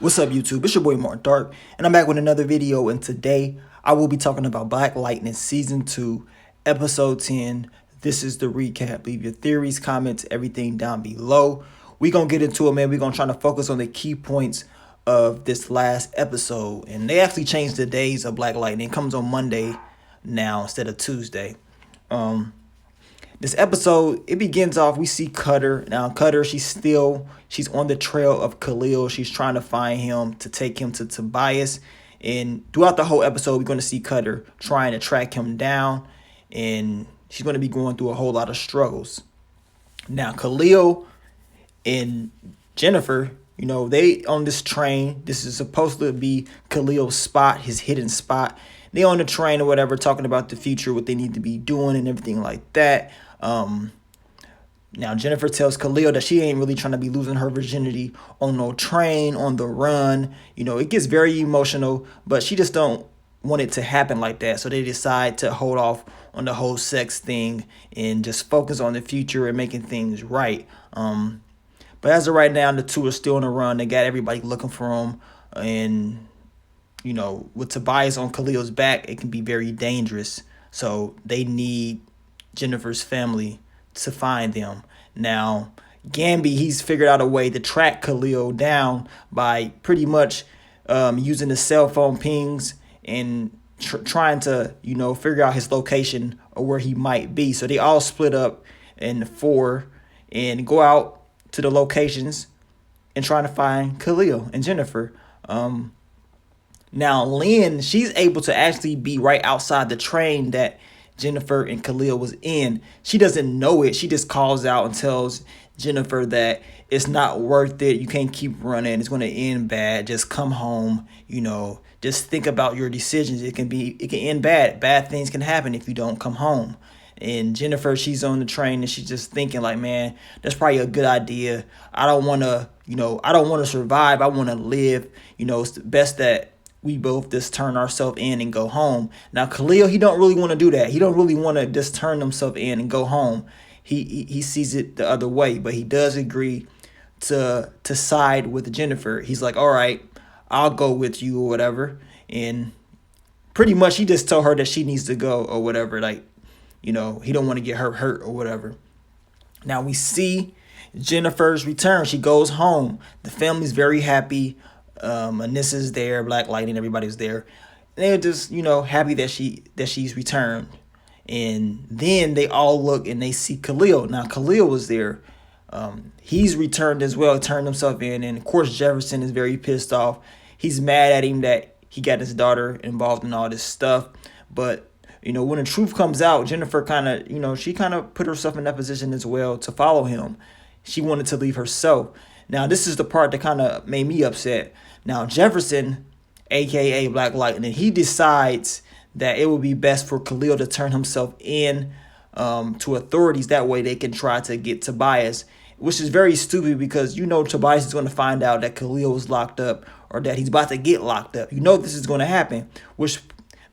What's up, YouTube? It's your boy Mark Dark, and I'm back with another video. And today I will be talking about Black Lightning Season 2, Episode 10. This is the recap. Leave your theories, comments, everything down below. We're going to get into it, man. We're going to try to focus on the key points of this last episode. And they actually changed the days of Black Lightning. It comes on Monday now instead of Tuesday. This episode, it begins off, we see Cutter. Now, Cutter, she's on the trail of Khalil. She's trying to find him to take him to Tobias. And throughout the whole episode, we're going to see Cutter trying to track him down. And she's going to be going through a whole lot of struggles. Now, Khalil and Jennifer, they on this train. This is supposed to be Khalil's spot, his hidden spot. They on the train or whatever, talking about the future, what they need to be doing and everything like that. Now Jennifer tells Khalil that she ain't really trying to be losing her virginity on no train, on the run. It gets very emotional, but she just don't want it to happen like that. So they decide to hold off on the whole sex thing and just focus on the future and making things right. But as of right now, the two are still on the run. They got everybody looking for them. And, with Tobias on Khalil's back, it can be very dangerous. So they need Jennifer's family to find them. Now, Gambi, he's figured out a way to track Khalil down by pretty much using the cell phone pings and trying to, figure out his location or where he might be. So they all split up in four and go out to the locations and trying to find Khalil and Jennifer. Now, Lynn, she's able to actually be right outside the train that Jennifer and Khalil was in. She doesn't know it. She just calls out and tells Jennifer that it's not worth it. You can't keep running. It's going to end bad. Just come home. Just think about your decisions. It can end bad. Bad things can happen if you don't come home. And Jennifer, she's on the train and she's just thinking like, man, that's probably a good idea. I don't want to survive. I want to live. It's the best that we both just turn ourselves in and go home. Now, Khalil, he don't really want to do that. He don't really want to just turn himself in and go home. He sees it the other way, but he does agree to side with Jennifer. He's like, all right, I'll go with you or whatever. And pretty much he just told her that she needs to go or whatever. Like, he don't want to get her hurt or whatever. Now we see Jennifer's return. She goes home. The family's very happy. Anissa's there, Black Lightning, everybody's there. They're just, happy that she's returned. And then they all look and they see Khalil. Now Khalil was there. He's returned as well, turned himself in. And of course Jefferson is very pissed off. He's mad at him that he got his daughter involved in all this stuff. But, when the truth comes out, Jennifer kind of, she kind of put herself in that position as well to follow him. She wanted to leave herself. Now, this is the part that kind of made me upset. Now, Jefferson, a.k.a. Black Lightning, he decides that it would be best for Khalil to turn himself in to authorities. That way they can try to get Tobias, which is very stupid because, Tobias is going to find out that Khalil was locked up or that he's about to get locked up. This is going to happen, which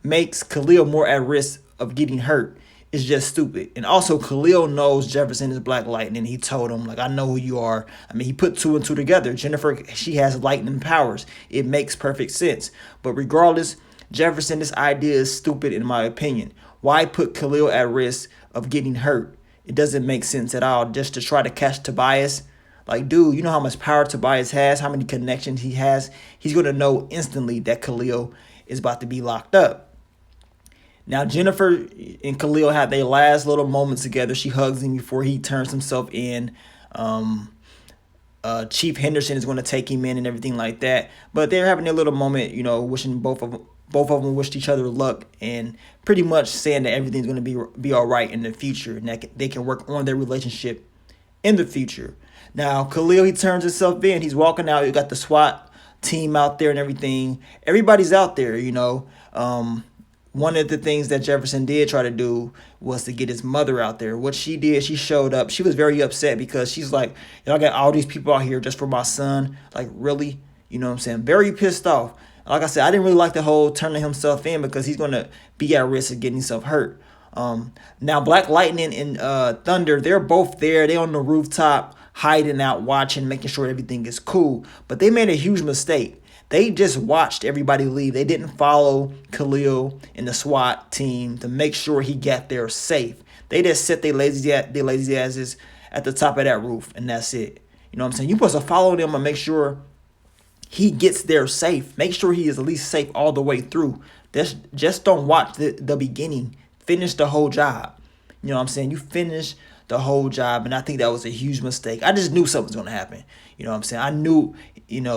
makes Khalil more at risk of getting hurt. It's just stupid. And also, Khalil knows Jefferson is Black Lightning. He told him, like, I know who you are. I mean, he put two and two together. Jennifer, she has lightning powers. It makes perfect sense. But regardless, Jefferson, this idea is stupid in my opinion. Why put Khalil at risk of getting hurt? It doesn't make sense at all just to try to catch Tobias. Like, dude, you know how much power Tobias has, how many connections he has. He's going to know instantly that Khalil is about to be locked up. Now, Jennifer and Khalil have their last little moments together. She hugs him before he turns himself in. Chief Henderson is going to take him in and everything like that. But they're having a little moment, wishing both of them wished each other luck and pretty much saying that everything's going to be all right in the future and that they can work on their relationship in the future. Now, Khalil, he turns himself in. He's walking out. You got the SWAT team out there and everything. Everybody's out there, One of the things that Jefferson did try to do was to get his mother out there. What she did, she showed up. She was very upset because she's like, y'all got all these people out here just for my son. Like, really? You know what I'm saying? Very pissed off. Like I said, I didn't really like the whole turning himself in because he's going to be at risk of getting himself hurt. Now, Black Lightning and Thunder, they're both there. They're on the rooftop. hiding out, watching, making sure everything is cool. But they made a huge mistake. They just watched everybody leave. They didn't follow Khalil and the SWAT team to make sure he got there safe. They just set their lazy asses at the top of that roof, and that's it. You know what I'm saying? You're supposed to follow them and make sure he gets there safe. Make sure he is at least safe all the way through. Just don't watch the beginning. Finish the whole job. You know what I'm saying? You finish the whole job, and I think that was a huge mistake. I just knew something was going to happen. You know what I'm saying? I knew,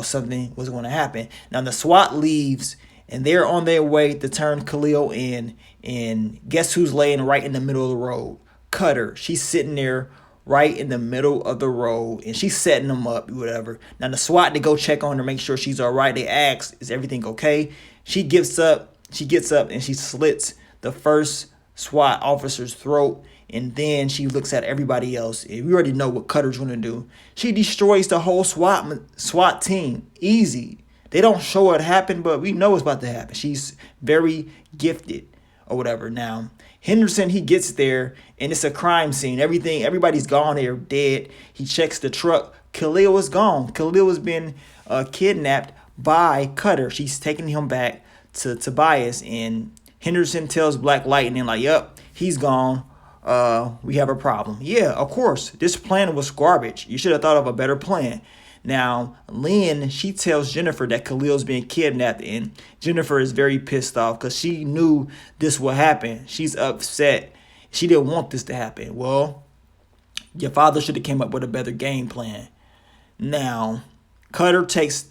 something was going to happen. Now, the SWAT leaves, and they're on their way to turn Khalil in, and guess who's laying right in the middle of the road? Cutter. She's sitting there right in the middle of the road, and she's setting them up, whatever. Now, the SWAT, to go check on her, make sure she's all right. They ask, is everything okay? She gets up, and she slits the first SWAT officer's throat, and then she looks at everybody else. And we already know what Cutter's going to do. She destroys the whole SWAT team. Easy. They don't show it happen, but we know it's about to happen. She's very gifted or whatever. Now, Henderson, he gets there, and it's a crime scene. Everybody's gone there, dead. He checks the truck. Khalil is gone. Khalil has been kidnapped by Cutter. She's taking him back to Tobias, and Henderson tells Black Lightning, like, yep, he's gone. We have a problem. Yeah, of course. This plan was garbage. You should have thought of a better plan. Now, Lynn, she tells Jennifer that Khalil's being kidnapped, and Jennifer is very pissed off because she knew this would happen. She's upset. She didn't want this to happen. Well, your father should have came up with a better game plan. Now, Cutter takes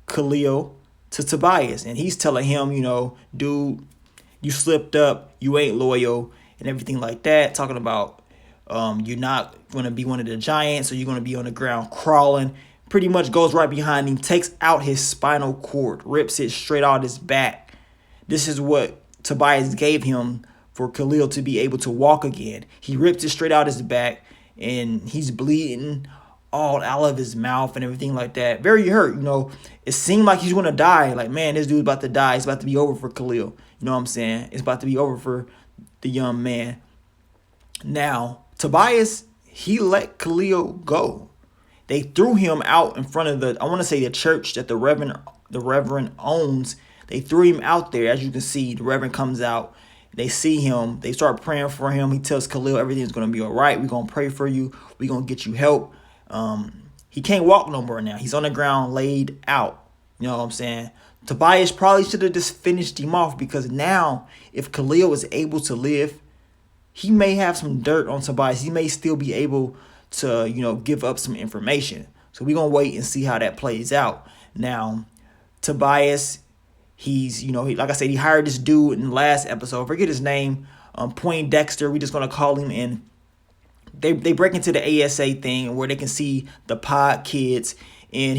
Khalil to Tobias, and he's telling him, dude, you slipped up, you ain't loyal, and everything like that, talking about you're not going to be one of the giants, or you're going to be on the ground crawling. Pretty much goes right behind him, takes out his spinal cord, rips it straight out his back. This is what Tobias gave him for Khalil to be able to walk again. He ripped it straight out his back, and he's bleeding all out of his mouth and everything like that. Very hurt, It seemed like he's going to die. Like, man, this dude's about to die. It's about to be over for Khalil. You know what I'm saying? It's about to be over for the young man. Now, Tobias, he let Khalil go. They threw him out in front of the church that the Reverend owns. They threw him out there. As you can see, the Reverend comes out. They see him. They start praying for him. He tells Khalil everything's going to be all right. We're going to pray for you. We're going to get you help. He can't walk no more now. He's on the ground laid out. You know what I'm saying? Tobias probably should have just finished him off, because now if Khalil was able to live, he may have some dirt on Tobias. He may still be able to, give up some information. So we're going to wait and see how that plays out. Now, Tobias, he's, like I said, he hired this dude in the last episode. I forget his name. Poindexter. We're just going to call him in. They break into the ASA thing where they can see the pod kids. And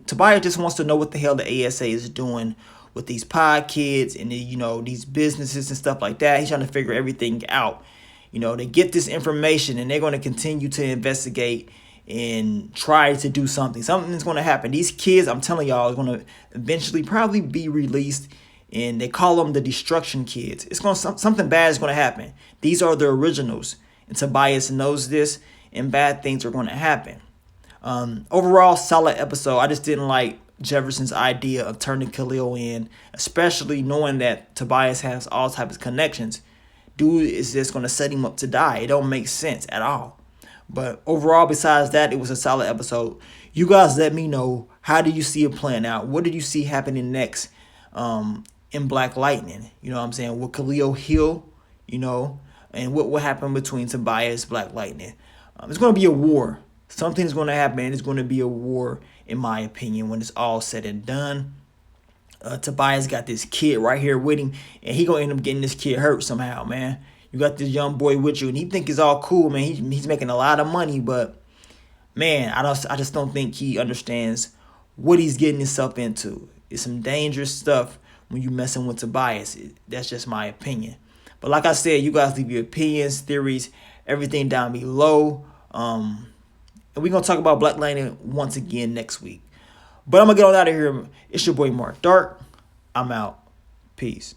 Tobias just wants to know what the hell the ASA is doing with these pod kids and these businesses and stuff like that. He's trying to figure everything out. They get this information, and they're going to continue to investigate and try to do something. Something's going to happen. These kids, I'm telling y'all, are going to eventually probably be released, and they call them the Destruction Kids. Something bad is going to happen. These are the originals, and Tobias knows this, and bad things are going to happen. Overall, solid episode. I just didn't like Jefferson's idea of turning Khalil in, especially knowing that Tobias has all types of connections. Dude is just going to set him up to die. It don't make sense at all. But overall, besides that, it was a solid episode. You guys let me know, how do you see it playing out? What did you see happening next in Black Lightning? You know what I'm saying? Will Khalil heal? And what will happen between Tobias, Black Lightning? It's going to be a war. Something's going to happen. It's going to be a war, in my opinion, when it's all said and done. Tobias got this kid right here with him, and he gonna end up getting this kid hurt somehow, man. You got this young boy with you, and he think it's all cool, man. He's making a lot of money, but man, I just don't think he understands what he's getting himself into. It's some dangerous stuff when you messing with Tobias. That's just my opinion. But like I said, you guys leave your opinions, theories, everything down below. And we're gonna talk about Black Lightning once again next week. But I'm going to get on out of here. It's your boy Mark Dark. I'm out. Peace.